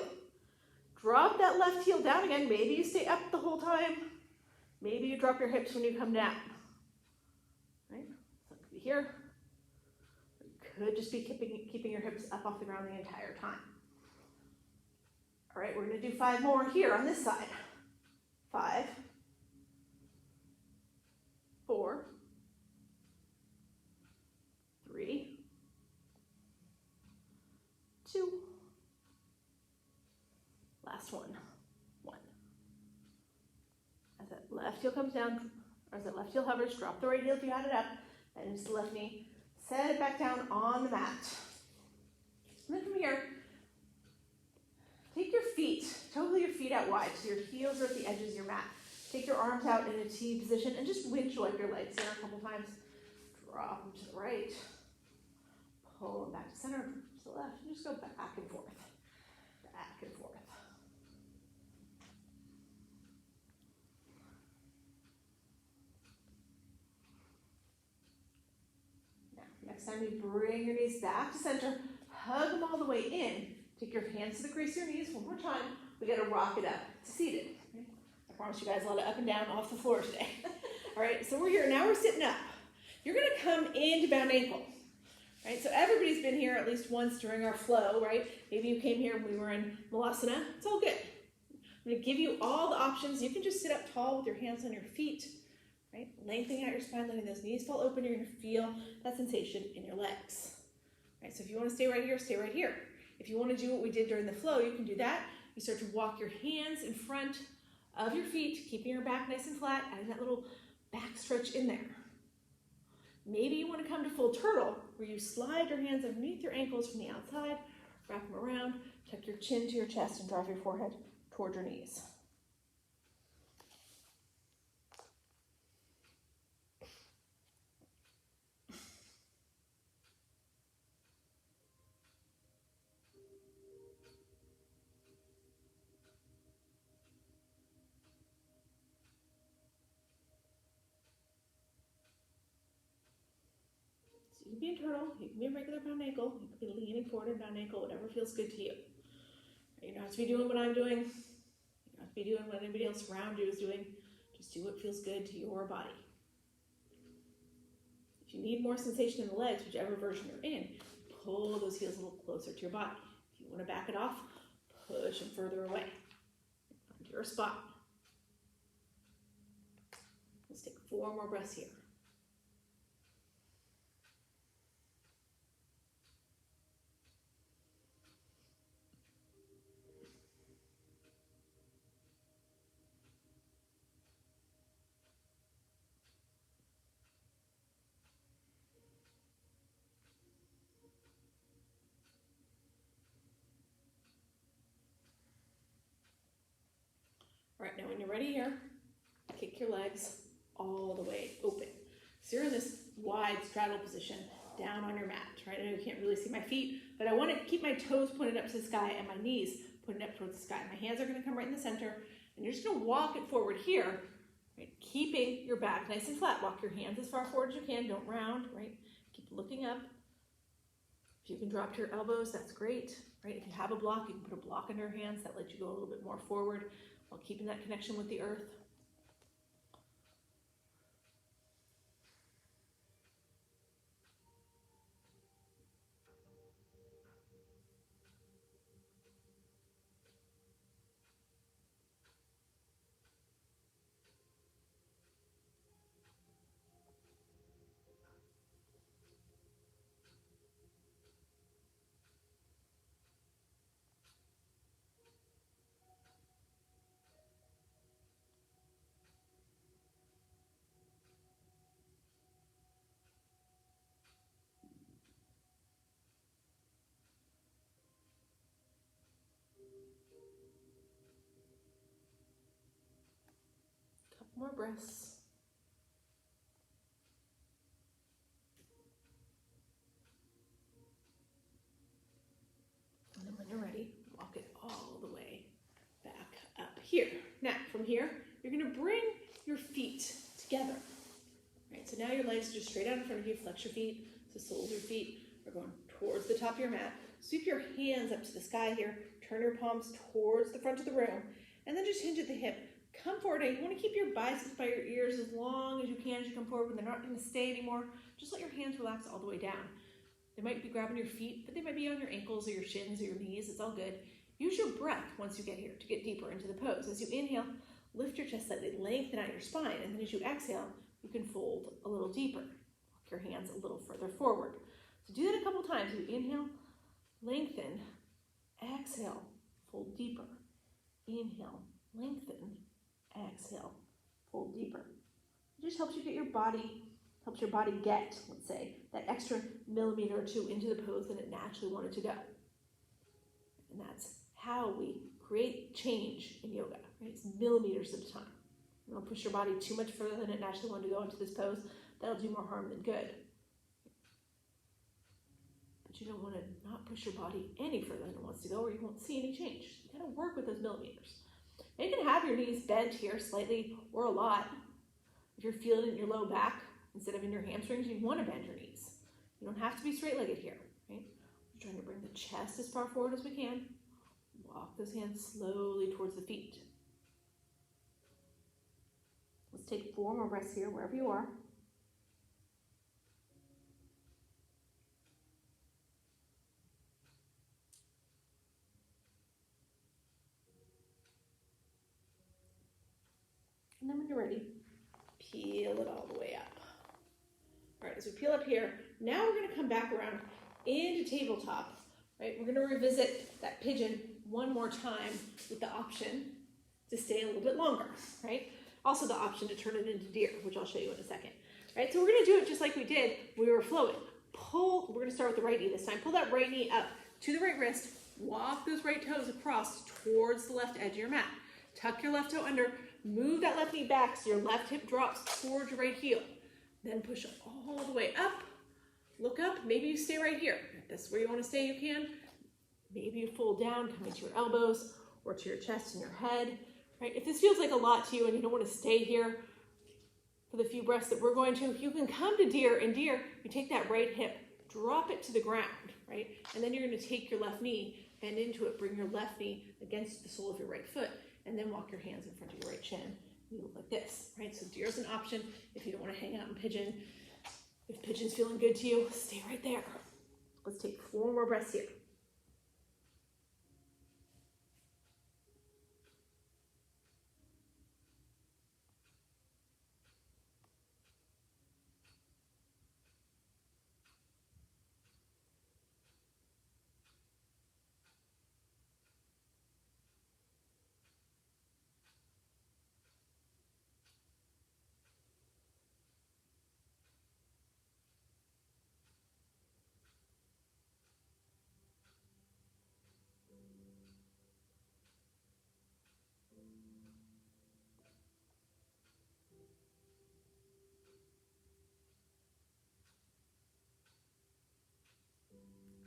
Drop that left heel down again. Maybe you stay up the whole time. Maybe you drop your hips when you come down, right? So it could be here. It could just be keeping your hips up off the ground the entire time. All right, we're going to do 5 more here on this side. 5, 4, 3, 2, last one, 1. As that left heel comes down, or as that left heel hovers, drop the right heel if you had it up, and into the left knee, set it back down on the mat. And then from here, take your feet, totally your feet out wide, so your heels are at the edges of your mat. Take your arms out in a T position and just windshield wipe your legs here a couple times. Drop them to the right. pull them back to center, to the left, and just go back and forth, back and forth. Now, next time you bring your knees back to center, hug them all the way in. Take your hands to the crease of your knees. One more time. We got to rock it up to seated. Okay? I promise you guys a lot of up and down off the floor today. All right, so we're here. Now we're sitting up. You're going to come into bound ankle. Right, so everybody's been here at least once during our flow, right? Maybe you came here when we were in Malasana. It's all good. I'm going to give you all the options. You can just sit up tall with your hands on your feet, right? Lengthening out your spine, letting those knees fall open. You're going to feel that sensation in your legs. Right, so if you want to stay right here, stay right here. If you want to do what we did during the flow, you can do that. You start to walk your hands in front of your feet, keeping your back nice and flat, adding that little back stretch in there. Maybe you want to come to full turtle, where you slide your hands underneath your ankles from the outside, wrap them around, tuck your chin to your chest, and drive your forehead toward your knees. You can be in turtle, you can be in regular bound ankle, you can be leaning forward in bound ankle, whatever feels good to you. You don't have to be doing what I'm doing. You don't have to be doing what anybody else around you is doing. Just do what feels good to your body. If you need more sensation in the legs, whichever version you're in, pull those heels a little closer to your body. If you want to back it off, push them further away. Find your spot. Let's take 4 more breaths here. All right, now when you're ready here, kick your legs all the way open. So you're in this wide straddle position down on your mat, right? I know you can't really see my feet, but I want to keep my toes pointed up to the sky and my knees pointed up towards the sky. My hands are going to come right in the center, and you're just going to walk it forward here, right? Keeping your back nice and flat. Walk your hands as far forward as you can. Don't round, right? Keep looking up. If you can drop to your elbows, that's great, right? If you have a block, you can put a block under your hands. That lets you go a little bit more forward while keeping that connection with the earth. Couple more breaths. And then when you're ready, walk it all the way back up here. Now, from here, you're going to bring your feet together. Right, so now your legs are just straight out in front of you. Flex your feet. So the soles of your feet are going towards the top of your mat. Sweep your hands up to the sky here. Turn your palms towards the front of the room. And then just hinge at the hip. Come forward. Now, you want to keep your biceps by your ears as long as you can as you come forward. When they're not going to stay anymore, just let your hands relax all the way down. They might be grabbing your feet, but they might be on your ankles or your shins or your knees. It's all good. Use your breath once you get here to get deeper into the pose. As you inhale, lift your chest slightly, lengthen out your spine, and then as you exhale, you can fold a little deeper. Walk your hands a little further forward. So do that a couple times. You inhale, lengthen, exhale, fold deeper. Inhale, lengthen, exhale, fold deeper. It just helps you get your body, helps your body get, let's say, that extra millimeter or 2 into the pose than it naturally wanted to go. And that's how we create change in yoga, right? It's millimeters at a time. You don't push your body too much further than it naturally wanted to go into this pose. That'll do more harm than good. But you don't want to not push your body any further than it wants to go, or you won't see any change. You gotta work with those millimeters. And you can have your knees bent here slightly or a lot. If you're feeling it in your low back instead of in your hamstrings, you want to bend your knees. You don't have to be straight-legged here, right? We're trying to bring the chest as far forward as we can. Walk those hands slowly towards the feet. Let's take 4 more breaths here, wherever you are. And then when you're ready, peel it all the way up. All right, as we peel up here, now we're gonna come back around into tabletop, right? We're gonna revisit that pigeon one more time with the option to stay a little bit longer, right? Also the option to turn it into deer, which I'll show you in a second. Right, so we're gonna do it just like we did when we were flowing. We're gonna start with the right knee this time. Pull that right knee up to the right wrist, walk those right toes across towards the left edge of your mat. Tuck your left toe under, move that left knee back so your left hip drops towards your right heel. Then push all the way up, look up, maybe you stay right here. If that's where you wanna stay, you can. Maybe you fold down, coming to your elbows or to your chest and your head, right? If this feels like a lot to you and you don't wanna stay here for the few breaths that we're going to, you can come to deer. In deer, you take that right hip, drop it to the ground, right? And then you're gonna take your left knee, bend into it, bring your left knee against the sole of your right foot, and then walk your hands in front of your right shin. You look like this, right? So deer's an option if you don't want to hang out in pigeon. If pigeon's feeling good to you, stay right there. Let's take 4 more breaths here.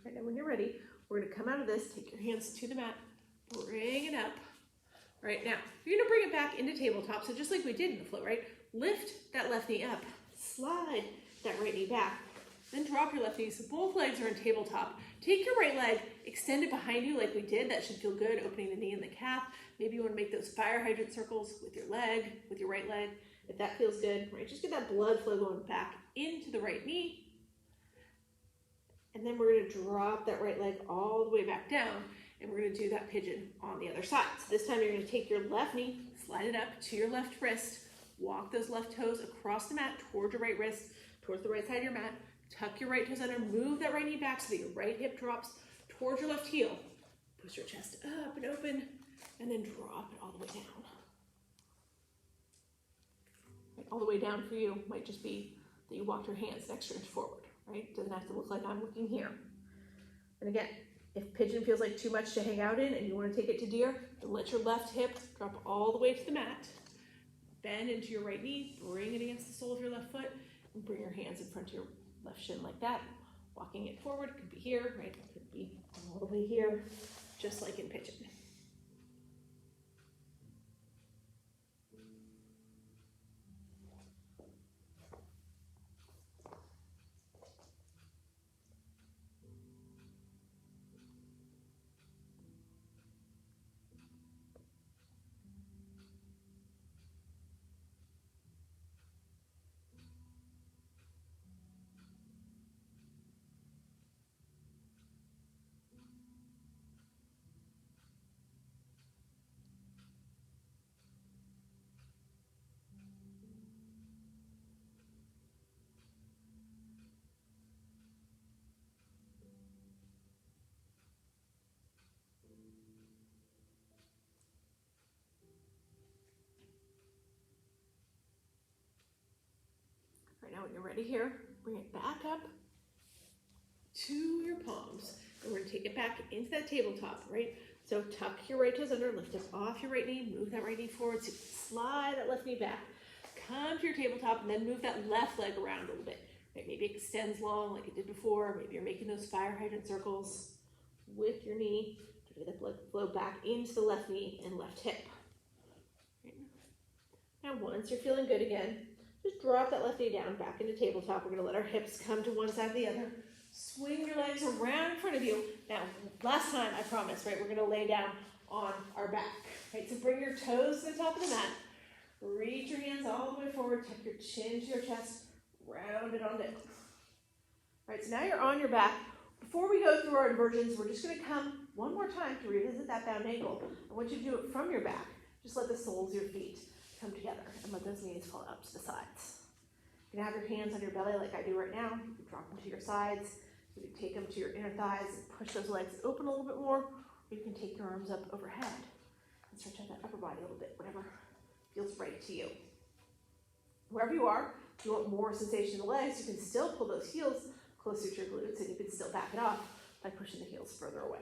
Right, now when you're ready, we're gonna come out of this, take your hands to the mat, bring it up. Right now, you're gonna bring it back into tabletop, so just like we did in the flow, right? Lift that left knee up, slide that right knee back, then drop your left knee so both legs are in tabletop. Take your right leg, extend it behind you like we did. That should feel good, opening the knee and the calf. Maybe you wanna make those fire hydrant circles with your leg, with your right leg, if that feels good, right? Just get that blood flow going back into the right knee. And then we're gonna drop that right leg all the way back down, and we're gonna do that pigeon on the other side. So this time you're gonna take your left knee, slide it up to your left wrist, walk those left toes across the mat towards your right wrist, towards the right side of your mat, tuck your right toes under, move that right knee back so that your right hip drops towards your left heel. Push your chest up and open, and then drop it all the way down. Right, all the way down for you might just be that you walked your hands an extra inch forward. Right? Doesn't have to look like I'm looking here. And again, if pigeon feels like too much to hang out in and you want to take it to deer, then let your left hip drop all the way to the mat. Bend into your right knee, bring it against the sole of your left foot, and bring your hands in front of your left shin like that. Walking it forward, could be here, right? It could be all the way here, just like in pigeon. Right now when you're ready here, bring it back up to your palms. And we're gonna take it back into that tabletop, right? So tuck your right toes under, lift up off your right knee, move that right knee forward, so slide that left knee back. Come to your tabletop and then move that left leg around a little bit. Right? Maybe it extends long like it did before. Maybe you're making those fire hydrant circles with your knee to get the blood flow back into the left knee and left hip. Right? Now once you're feeling good again, just drop that left knee down back into tabletop. We're going to let our hips come to one side or the other. Swing your legs around in front of you. Now, last time I promised, right, we're going to lay down on our back. Right, so bring your toes to the top of the mat. Reach your hands all the way forward. Tuck your chin to your chest. Round it on down. All right, so now you're on your back. Before we go through our inversions, we're just going to come one more time to revisit that bound ankle. I want you to do it from your back. Just let the soles of your feet come together and let those knees fall up to the sides. You can have your hands on your belly like I do right now. You can drop them to your sides. You can take them to your inner thighs and push those legs open a little bit more. Or you can take your arms up overhead and stretch out that upper body a little bit, whatever feels right to you. Wherever you are, if you want more sensation in the legs, you can still pull those heels closer to your glutes, and you can still back it off by pushing the heels further away.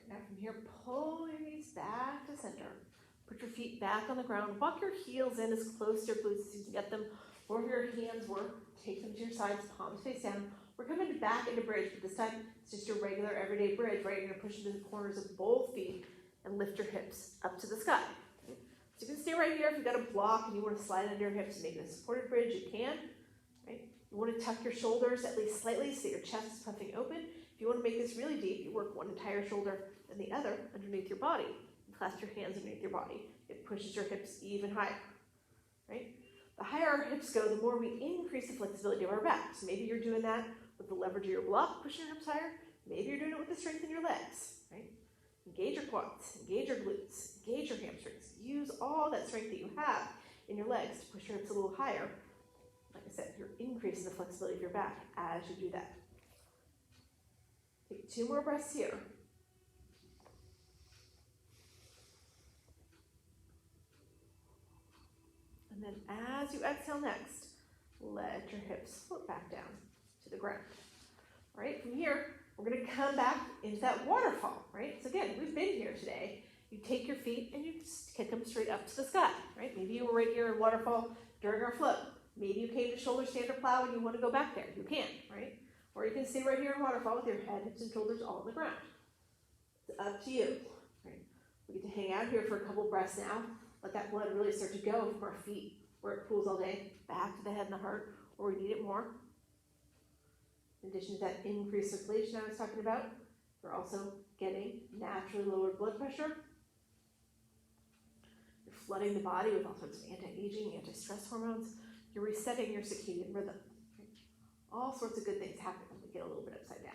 Now from here, pull your knees back to center. Put your feet back on the ground. Walk your heels in as close to your glutes as you can get them. Wherever your hands were, take them to your sides, palms face down. We're coming back into bridge, but this time it's just your regular everyday bridge, right? You're gonna push into the corners of both feet and lift your hips up to the sky. So you can stay right here. If you've got a block and you want to slide under your hips and make it a supported bridge, you can, right? You want to tuck your shoulders at least slightly so that your chest is puffing open. If you want to make this really deep, you work one entire shoulder and the other underneath your body. You clasp your hands underneath your body. It pushes your hips even higher, right? The higher our hips go, the more we increase the flexibility of our back. So maybe you're doing that with the leverage of your block, pushing your hips higher. Maybe you're doing it with the strength in your legs, right? Engage your quads, engage your glutes, engage your hamstrings. Use all that strength that you have in your legs to push your hips a little higher. Like I said, you're increasing the flexibility of your back as you do that. Take 2 more breaths here. And then as you exhale next, let your hips float back down to the ground. All right, from here, we're going to come back into that waterfall, right? So again, we've been here today. You take your feet and you just kick them straight up to the sky, right? Maybe you were right here in waterfall during our flow. Maybe you came to shoulder stand or plow and you want to go back there. You can, right? Or you can stay right here in waterfall with your head, hips, and shoulders all on the ground. It's up to you, right? We get to hang out here for a couple breaths now. Let that blood really start to go from our feet, where it pools all day, back to the head and the heart, where we need it more. In addition to that increased circulation I was talking about, we're also getting naturally lowered blood pressure. You're flooding the body with all sorts of anti-aging, anti-stress hormones. You're resetting your circadian rhythm. Right? All sorts of good things happen when we get a little bit upside down.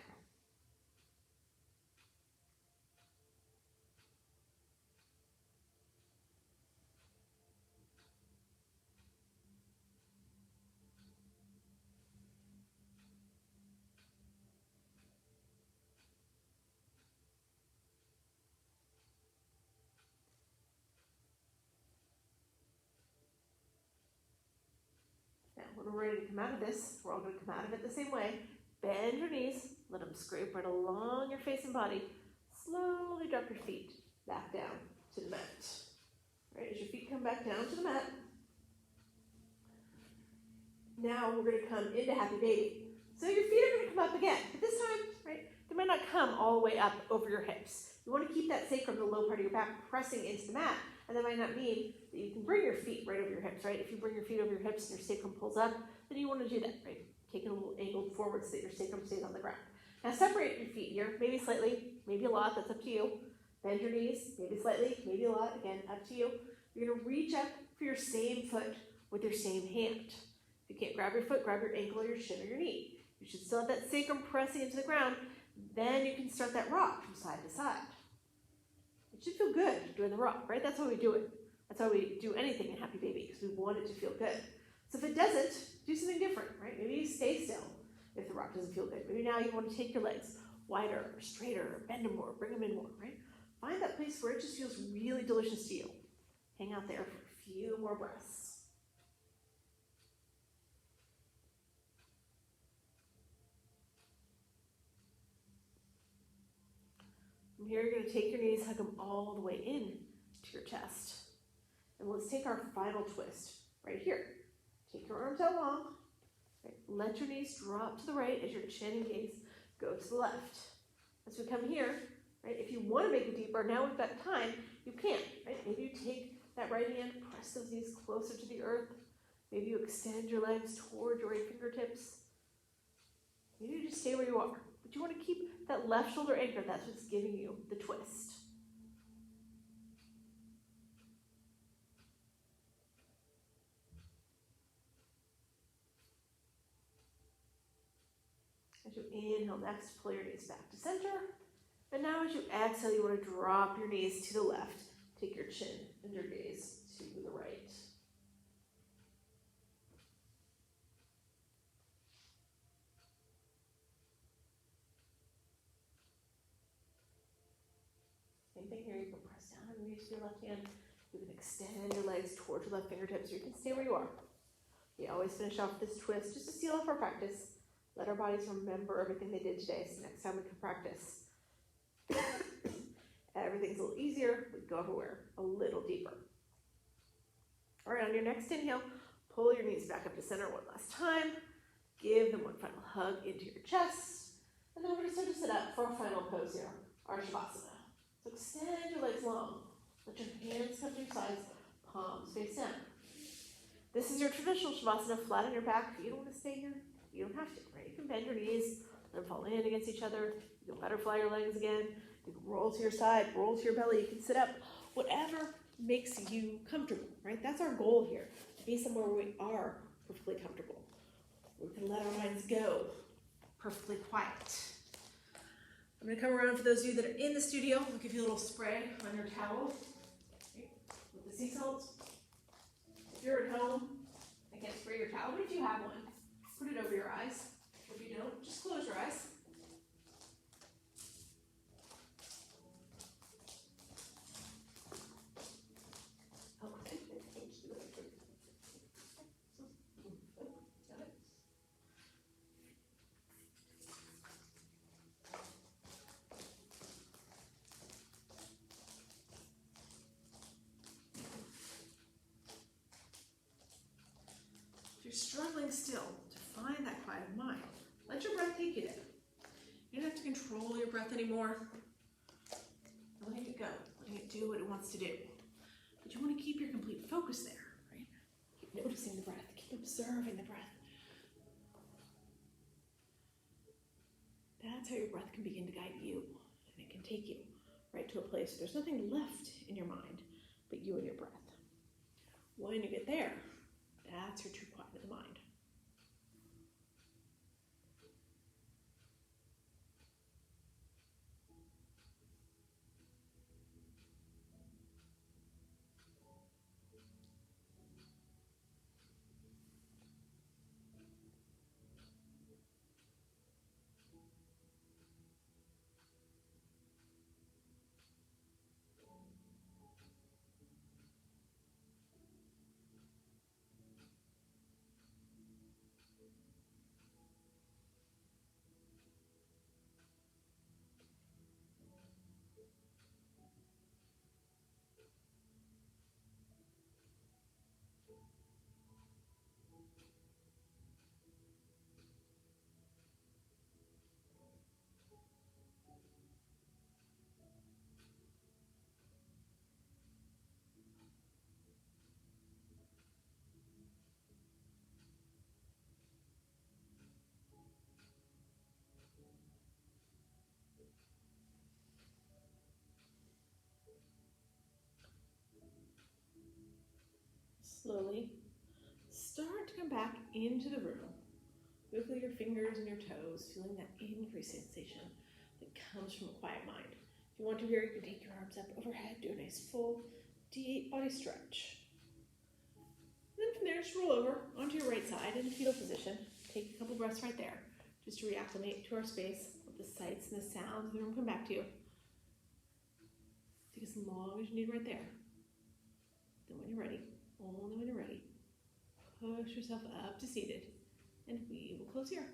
Now, when we're ready to come out of this, we're all going to come out of it the same way. Bend your knees, let them scrape right along your face and body. Slowly drop your feet back down to the mat. Right, as your feet come back down to the mat, now we're going to come into happy baby. So your feet are going to come up again, but this time, right, they might not come all the way up over your hips. You want to keep that sacrum, the low part of your back, pressing into the mat, and that might not mean that you can bring your feet right over your hips, right? If you bring your feet over your hips and your sacrum pulls up, then you want to do that, right? Take it a little angled forward so that your sacrum stays on the ground. Now separate your feet here, maybe slightly, maybe a lot, that's up to you. Bend your knees, maybe slightly, maybe a lot, again, up to you. You're gonna reach up for your same foot with your same hand. If you can't grab your foot, grab your ankle or your shin or your knee. You should still have that sacrum pressing into the ground. Then you can start that rock from side to side. It should feel good doing the rock, right? That's why we do it. That's why we do anything in Happy Baby, because we want it to feel good. So if it doesn't, do something different, right? Maybe you stay still if the rock doesn't feel good. Maybe now you want to take your legs wider or straighter, or bend them more, bring them in more, right? Find that place where it just feels really delicious to you. Hang out there for a few more breaths. From here, you're going to take your knees, hug them all the way in to your chest. And let's take our final twist right here. Take your arms out long. Right? Let your knees drop to the right as your chin and gaze go to the left. As we come here, right, if you want to make it deeper, now we've got time, you can. Right? Maybe you take that right hand, press those knees closer to the earth. Maybe you extend your legs toward your right fingertips. Maybe you just stay where you are. But you want to keep that left shoulder anchored. That's what's giving you the twist. As you inhale next, pull your knees back to center. And now as you exhale, you want to drop your knees to the left. Take your chin and your gaze to the right. Same thing here, you can press down underneath your left hand. You can extend your legs towards your left fingertips, or you can stay where you are. We always finish off this twist just to seal off our practice. Let our bodies remember everything they did today, so next time we can practice. Everything's a little easier, we go everywhere a little deeper. All right, on your next inhale, pull your knees back up to center one last time. Give them one final hug into your chest. And then we're going to start to sit up for our final pose here, our Shavasana. So extend your legs long. Let your hands come to your sides, palms face down. This is your traditional Shavasana, flat on your back. If you don't want to stay here, you don't have to, right? You can bend your knees, let them fall in against each other. You can butterfly your legs again. You can roll to your side, roll to your belly. You can sit up. Whatever makes you comfortable, right? That's our goal here, to be somewhere where we are perfectly comfortable. We can let our minds go perfectly quiet. I'm going to come around for those of you that are in the studio. I'll give you a little spray on your towel, okay, with the sea salt. If you're at home, I can't spray your towel, but if you have one, put it over your eyes. If you don't, just close your eyes. Okay, thank you. Got it. If you're struggling still to find that quiet of mind, let your breath take you there. You don't have to control your breath anymore. Letting it go, letting it do what it wants to do. But you want to keep your complete focus there, right? Keep noticing the breath, keep observing the breath. That's how your breath can begin to guide you, and it can take you right to a place where there's nothing left in your mind but you and your breath. When you get there, that's your true quiet of the mind. slowly start to come back into the room. Wiggle your fingers and your toes, feeling that increased sensation that comes from a quiet mind. If you want to here, you can take your arms up overhead, do a nice full, deep body stretch. And then from there, just roll over onto your right side in fetal position. Take a couple breaths right there, just to reacclimate to our space. Let the sights and the sounds of the room come back to you. Take as long as you need right there. Then when you're ready, only when you're ready, push yourself up to seated, and we will close here.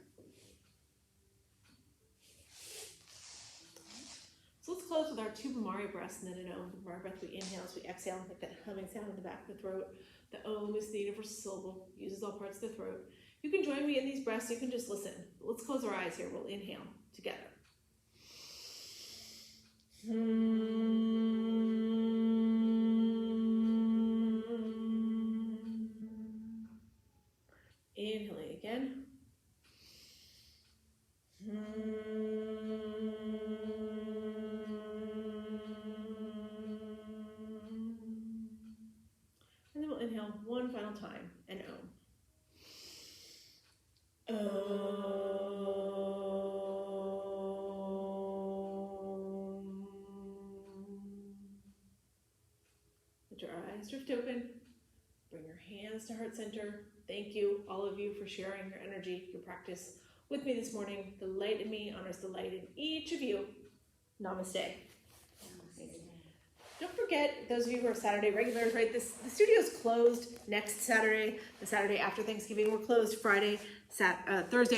So let's close with our two Bhamari breaths, and then an Om. The Bhamari breath, we inhale as we exhale, and make that humming sound in the back of the throat. The Om is the universal syllable, uses all parts of the throat. You can join me in these breaths, you can just listen. Let's close our eyes here, we'll inhale together. Inhaling again. And then we'll inhale one final time, and Om. Let your eyes drift open. Bring your hands to heart center. Thank you, all of you, for sharing your energy, your practice with me this morning. The light in me honors the light in each of you. Namaste. Don't forget, those of you who are Saturday regulars, right? The studio's closed next Saturday, the Saturday after Thanksgiving. We're closed Thursday,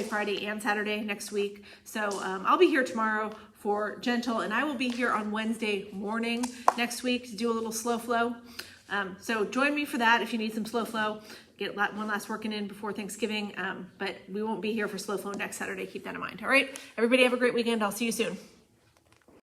Friday, and Saturday next week. So I'll be here tomorrow for Gentle, and I will be here on Wednesday morning next week to do a little slow flow. So join me for that if you need some slow flow. Get one last working in before Thanksgiving, but we won't be here for slow flow next Saturday. Keep that in mind. All right, everybody have a great weekend. I'll see you soon.